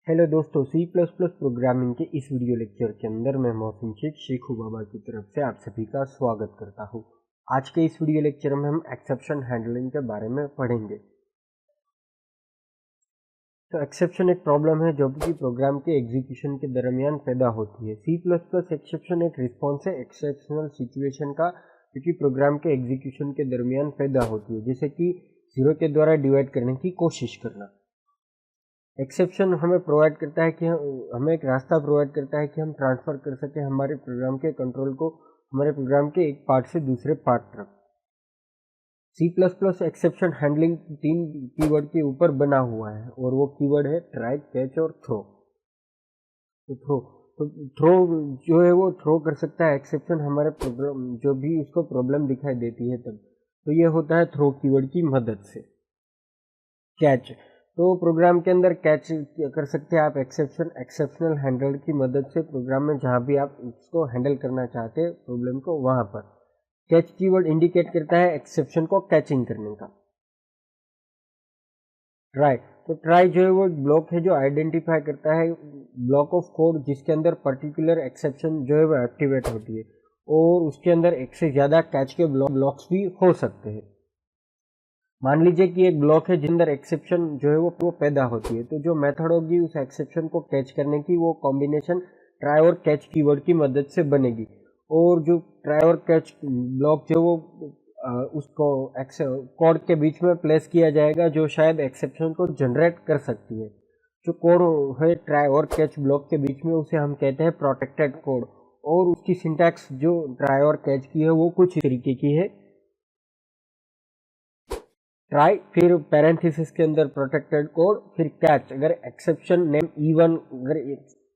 Hello दोस्तों, सी plus plus programming के इस वीडियो लेक्चर के अंदर मैं मोहसिन शेख बाबा की तरफ से आप सभी का स्वागत करता हूं। आज के इस वीडियो लेक्चर में हम एक्सेप्शन हैंडलिंग के बारे में पढ़ेंगे। तो एक्सेप्शन एक प्रॉब्लम है जो कि प्रोग्राम के एग्जीक्यूशन के दरमियान पैदा होती है। सी प्लस प्लस एक्सेप्शन एक रिस्पॉन्स है एक्सेप्शनल सिचुएशन का, क्योंकि प्रोग्राम के एग्जीक्यूशन के दरमियान पैदा होती है, जैसे कि 0 के द्वारा डिवाइड करने की कोशिश करना। एक्सेप्शन हमें प्रोवाइड करता है कि हमें एक रास्ता प्रोवाइड करता है कि हम ट्रांसफ़र कर सकें हमारे प्रोग्राम के कंट्रोल को हमारे प्रोग्राम के एक पार्ट से दूसरे पार्ट तक। C plus plus exception handling 3 keyword के ऊपर बना हुआ है और वो कीवर्ड है ट्राई, कैच और थ्रो। तो थ्रो जो है वो थ्रो कर सकता है एक्सेप्शन हमारे प्रोग्राम जो भी उसको प्रॉब्लम दिखाई देती है तब, तो ये होता है थ्रो कीवर्ड की मदद से। कैच, तो प्रोग्राम के अंदर कैच कर सकते हैं आप एक्सेप्शनल हैंडलर की मदद से प्रोग्राम में जहाँ भी आप इसको हैंडल करना चाहते हैं प्रॉब्लम को वहाँ पर। कैच कीवर्ड इंडिकेट करता है एक्सेप्शन को कैचिंग करने का। ट्राई, तो ट्राई जो है वो ब्लॉक है जो आइडेंटिफाई करता है ब्लॉक ऑफ कोड जिसके अंदर पर्टिकुलर एक्सेप्शन जो है वो एक्टिवेट होती है और उसके अंदर एक से ज़्यादा कैच के ब्लॉक्स भी हो सकते हैं। मान लीजिए कि एक ब्लॉक है जिसके अंदर एक्सेप्शन जो है वो पैदा होती है, तो जो मेथड होगी उस एक्सेप्शन को कैच करने की वो कॉम्बिनेशन ट्राई और कैच कीवर्ड की मदद से बनेगी। और जो ट्राई और कैच ब्लॉक जो वो उसको कोड के बीच में प्लेस किया जाएगा जो शायद एक्सेप्शन को जनरेट कर सकती है। जो कोड है ट्राई और कैच ब्लॉक के बीच में उसे हम कहते हैं प्रोटेक्टेड कोड, और उसकी सिंटैक्स जो ट्राई और कैच की है वो कुछ तरीके की है। ट्राई, फिर पैरेंथेसिस के अंदर प्रोटेक्टेड कोड, फिर कैच। अगर एक्सेप्शन नेम E1 अगर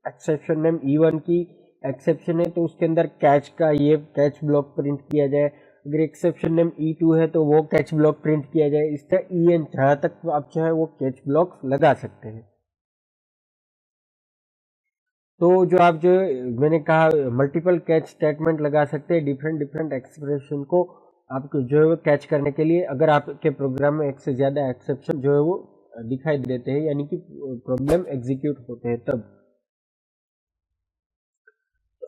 एक्सेप्शन नेम E1 की एक्सेप्शन है तो उसके अंदर कैच का ये कैच ब्लॉक प्रिंट किया जाए। अगर एक्सेप्शन नेम E2 है तो वो कैच ब्लॉक प्रिंट किया जाए। इस तरह EN जहाँ तक आप चाहे वो कैच ब्लॉक लगा सकते हैं। तो जो आप जो मैंने कहा मल्टीपल कैच स्टेटमेंट लगा सकते हैं डिफरेंट एक्सप्रेशन को आपको जो है वो कैच करने के लिए, अगर आपके प्रोग्राम में एक से ज़्यादा एक्सेप्शन जो है वो दिखाई देते हैं यानी कि प्रॉब्लम एग्जीक्यूट होते हैं तब।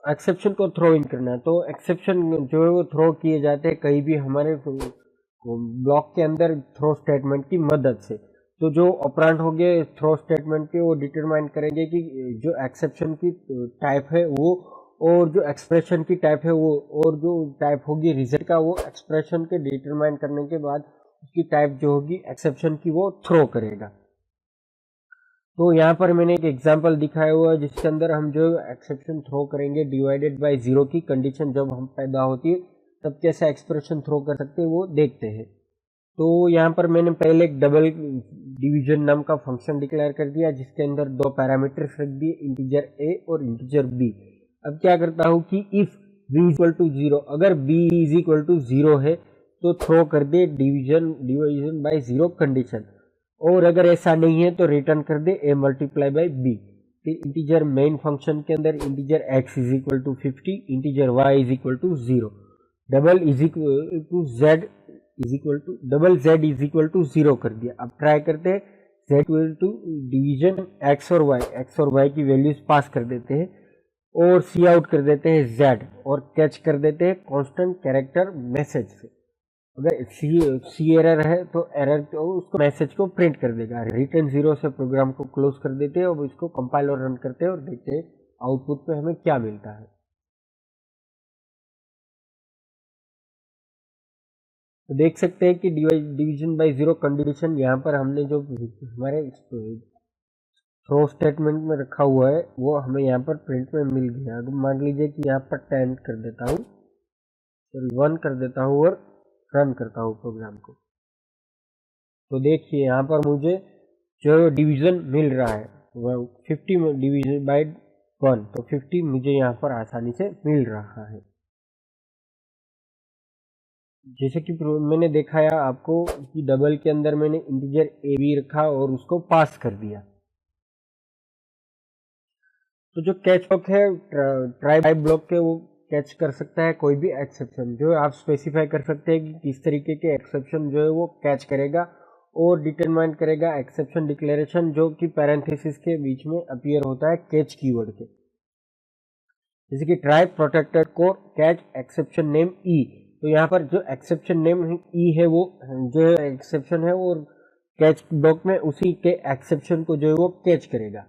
एक्सेप्शन को थ्रो इन करना है, तो एक्सेप्शन जो है वो थ्रो किए जाते हैं कहीं भी हमारे ब्लॉक के अंदर थ्रो स्टेटमेंट की मदद से। तो जो ऑपरेंड हो गए थ्रो स्टेटमेंट के वो डिटरमाइन करेंगे कि जो एक्सेप्शन की टाइप है वो और जो एक्सप्रेशन की टाइप है वो, और जो टाइप होगी रिजल्ट का वो एक्सप्रेशन के डिटरमाइन करने के बाद उसकी टाइप जो होगी एक्सेप्शन की वो थ्रो करेगा। तो यहाँ पर मैंने एक एग्जांपल दिखाया हुआ है जिसके अंदर हम जो एक्सेप्शन थ्रो करेंगे डिवाइडेड बाय 0 की कंडीशन जब हम पैदा होती है तब कैसा एक्सप्रेशन थ्रो कर सकते हैं वो देखते हैं। तो यहाँ पर मैंने पहले एक डबल डिवीजन नाम का फंक्शन डिक्लेयर कर दिया जिसके अंदर दो पैरामीटर्स रख दिए, इंटीजर a और इंटीजर b। अब क्या करता हूँ कि इफ b इक्वल टू 0, अगर b इज इक्वल टू 0 है तो थ्रो कर दे डिवीजन बाय 0 कंडीशन, और अगर ऐसा नहीं है तो रिटर्न कर दे a मल्टीप्लाई बाय b। फिर इंटीजर मेन फंक्शन के अंदर integer x is equal to 50, integer y is equal to 0, double is equal to z is equal to double z is equal to 0 कर दिया। अब try करते हैं z equal to division x और y की values pass कर देते हैं और सी आउट कर देते हैं z और कैच कर देते हैं कांस्टेंट कैरेक्टर मैसेज से। अगर सी एरर है तो एरर तो उसको मैसेज को प्रिंट कर देगा। रिटर्न 0 से प्रोग्राम को क्लोज कर देते हैं और इसको कंपाइल और रन करते हैं और देखते हैं आउटपुट पे हमें क्या मिलता है। तो देख सकते हैं कि डिवीजन बाय 0 कंडीशन यहाँ पर हमने जो हमारे थ्रो स्टेटमेंट में रखा हुआ है वो हमें यहाँ पर प्रिंट में मिल गया। अगर मान लीजिए कि यहाँ पर 10 कर देता हूँ, सॉरी 1 कर देता हूँ और रन करता हूँ प्रोग्राम को, तो देखिए यहाँ पर मुझे जो डिवीजन मिल रहा है 50 डिवीजन बाय 1, तो 50 मुझे यहाँ पर आसानी से मिल रहा है। जैसे कि मैंने दिखाया आपको कि डबल के अंदर मैंने इंटीजर ए बी रखा और उसको पास कर दिया। तो जो कैच ब्लॉक है ट्राई ब्लॉक के वो कैच कर सकता है कोई भी एक्सेप्शन, जो आप स्पेसिफाई कर सकते हैं कि किस तरीके के एक्सेप्शन जो है वो कैच करेगा और डिटरमाइन करेगा एक्सेप्शन डिक्लेरेशन, जो कि पैरेंथेसिस के बीच में अपीयर होता है कैच कीवर्ड के, जैसे कि try protected code catch exception name e. तो यहाँ पर जो एक्सेप्शन नेम ई है वो जो एक्सेप्शन है वो कैच ब्लॉक में उसी के एक्सेप्शन को जो है वो कैच करेगा।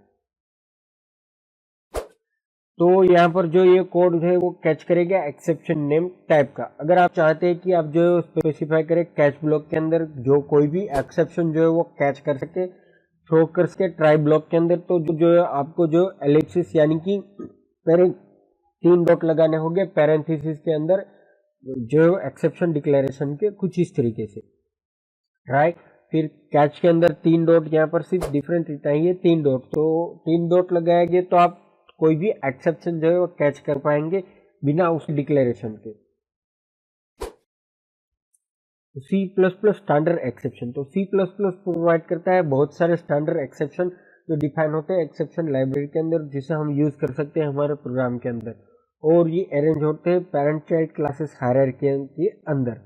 तो यहाँ पर जो ये कोड है वो कैच करेगा एक्सेप्शन नेम टाइप का। अगर आप चाहते हैं कि आप जो स्पेसिफाई करें कैच ब्लॉक के अंदर जो कोई भी एक्सेप्शन जो है वो कैच कर सके थ्रो कर सके ट्राई ब्लॉक के अंदर, तो जो है आपको जो एलिप्सिस यानी कि 3 डॉट लगाने होंगे पैरेंथेसिस के अंदर जो एक्सेप्शन डिक्लेरेशन के कुछ इस तरीके से, राइट। फिर कैच के अंदर 3 डॉट, यहाँ पर सिर्फ डिफरेंस इतना ही है 3 डॉट, तो 3 डॉट लगाएंगे तो आप कोई भी एक्सेप्शन जो है वो कैच कर पाएंगे बिना उस डिक्लेरेशन के। C++ स्टैंडर्ड एक्सेप्शन, तो C++ प्रोवाइड करता है बहुत सारे स्टैंडर्ड एक्सेप्शन जो डिफाइन होते हैं एक्सेप्शन लाइब्रेरी के अंदर, जिसे हम यूज कर सकते हैं हमारे प्रोग्राम के अंदर, और ये अरेंज होते हैं पेरेंट चाइल्ड क्लासेस हायरार्की के अंदर।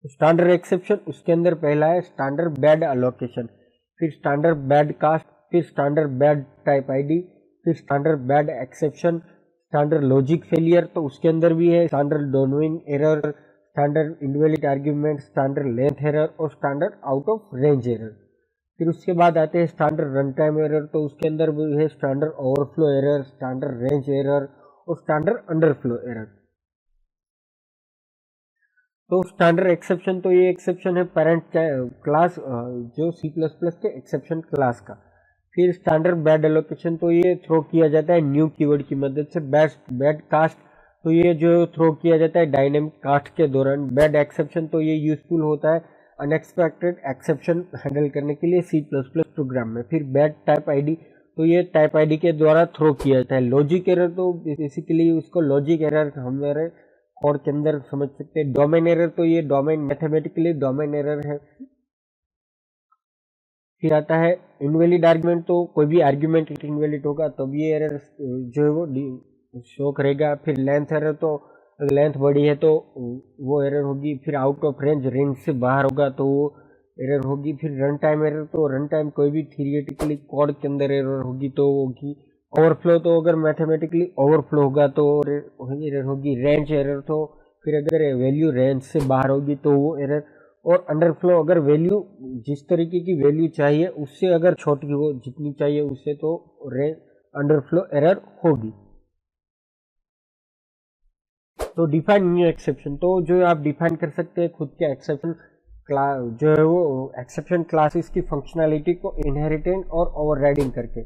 स्टैंडर्ड एक्सेप्शन उसके अंदर पहला है स्टैंडर्ड बैड अलोकेशन, फिर स्टैंडर्ड बैड कास्ट, फिर स्टैंडर्ड बैड टाइप आईडी, फिर standard bad exception, standard logic failure, तो उसके अंदर भी है standard domain error, standard invalid argument, standard length error और standard out of range error. फिर उसके बाद आते हैं स्टैंडर्ड रन टाइम एरर, तो उसके अंदर भी है standard overflow error, standard range error और स्टैंडर्ड अंडरफ्लो एरर। तो स्टैंडर्ड एक्सेप्शन, तो ये एक्सेप्शन है पेरेंट क्लास जो C++ के एक्सेप्शन क्लास का। फिर स्टैंडर्ड बैड एलोकेशन, तो ये थ्रो किया जाता है न्यू कीवर्ड की मदद से। बैड कास्ट, तो ये जो थ्रो किया जाता है डायनेमिक कास्ट के दौरान। बैड एक्सेप्शन, तो ये यूजफुल होता है अनएक्सपेक्टेड एक्सेप्शन हैंडल करने के लिए C++ प्रोग्राम में। फिर बैड टाइप आईडी, तो ये टाइप आईडी के द्वारा थ्रो किया जाता है। लॉजिक एरर, तो बेसिकली उसको लॉजिक एरर हमारे कोड के अंदर समझ सकते हैं। डोमेन एरर, तो ये डोमेन मैथमेटिकली डोमेन एरर है। फिर आता है इनवैलिड आर्ग्यूमेंट, तो कोई भी आर्ग्यूमेंट इनवैलिड होगा तब ये एरर जो है वो शो करेगा। फिर लेंथ एरर, तो लेंथ बड़ी है तो वो एरर होगी। फिर आउट ऑफ रेंज, रेंज से बाहर होगा तो वो एरर होगी। फिर रन टाइम एरर, तो रन टाइम कोई भी थियरिटिकली कोड के अंदर एरर होगी तो होगी। ओवरफ्लो, तो अगर मैथमेटिकली ओवरफ्लो होगा तो एरर होगी। रेंज एरर, तो फिर अगर वैल्यू रेंज से बाहर होगी तो वो एरर। और अंडरफ्लो, अगर वैल्यू जिस तरीके की वैल्यू चाहिए उससे अगर छोटी हो जितनी चाहिए उससे, तो रेंज अंडरफ्लो एरर होगी। तो डिफाइन न्यू एक्सेप्शन, तो जो आप डिफाइन कर सकते हैं खुद के एक्सेप्शन क्लास जो है वो एक्सेप्शन क्लासेस की फंक्शनैलिटी को इनहेरिटेंट और ओवरराइडिंग करके।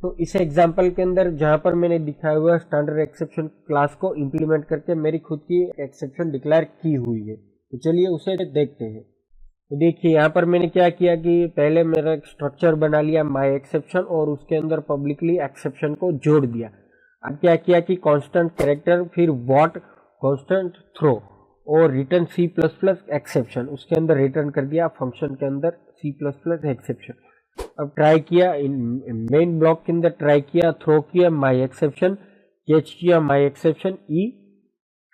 तो इस एग्जांपल के अंदर जहां पर मैंने दिखाया हुआ स्टैंडर्ड एक्सेप्शन क्लास को इंप्लीमेंट करके मेरी खुद की एक्सेप्शन डिक्लेयर की हुई है, तो चलिए उसे देखते हैं। तो देखिए यहाँ पर मैंने क्या किया कि पहले मेरा एक स्ट्रक्चर बना लिया माई एक्सेप्शन और उसके अंदर पब्लिकली एक्सेप्शन को जोड़ दिया। अब क्या किया कि कांस्टेंट कैरेक्टर, फिर व्हाट कांस्टेंट थ्रो और रिटर्न C++ एक्सेप्शन, उसके अंदर रिटर्न कर दिया फंक्शन के अंदर C++ एक्सेप्शन। अब ट्राई किया मेन ब्लॉक के अंदर, ट्राई किया थ्रो किया माई एक्सेप्शन, कैच किया माई एक्सेप्शन ई,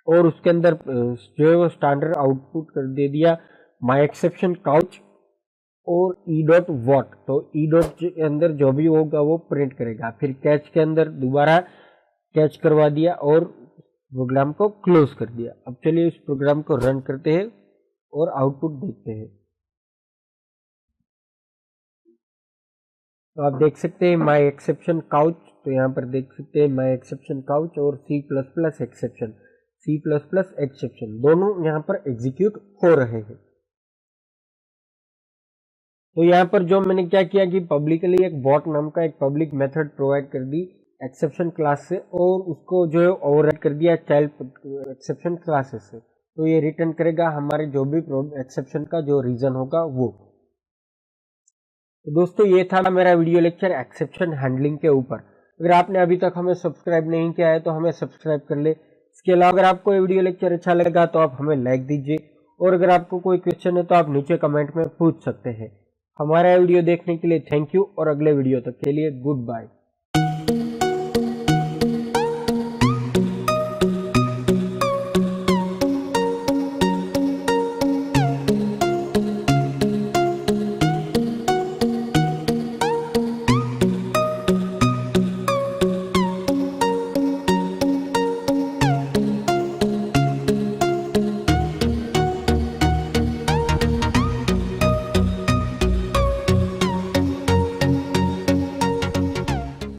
और उसके अंदर जो है वो स्टैंडर्ड आउटपुट कर दे दिया माई एक्सेप्शन काउच और ई डॉट वॉट। तो ई डॉट के अंदर जो भी होगा वो प्रिंट करेगा। फिर कैच के अंदर दोबारा कैच करवा दिया और प्रोग्राम को क्लोज कर दिया। अब चलिए इस प्रोग्राम को रन करते हैं और आउटपुट देखते हैं। तो आप देख सकते हैं माई एक्सेप्शन काउच, तो यहाँ पर देख सकते हैं माई एक्सेप्शन काउच और C++ एक्सेप्शन, C++ एक्सेप्शन दोनों यहाँ पर एग्जीक्यूट हो रहे हैं। तो यहाँ पर जो मैंने क्या किया कि पब्लिकली एक बॉट नाम का एक पब्लिक मेथड प्रोवाइड कर दी एक्सेप्शन क्लास से, और उसको जो है ओवरराइड कर दिया चाइल्ड एक्सेप्शन क्लासेस से। तो ये रिटर्न करेगा हमारे जो भी एक्सेप्शन का जो रीजन होगा वो। तो दोस्तों ये था मेरा वीडियो लेक्चर एक्सेप्शन हैंडलिंग के ऊपर। अगर आपने अभी तक हमें सब्सक्राइब नहीं किया है तो हमें सब्सक्राइब कर ले। इसके अलावा अगर आपको ये वीडियो लेक्चर अच्छा लगा तो आप हमें लाइक दीजिए, और अगर आपको कोई क्वेश्चन है तो आप नीचे कमेंट में पूछ सकते हैं। हमारा वीडियो देखने के लिए थैंक यू, और अगले वीडियो तक के लिए गुड बाय।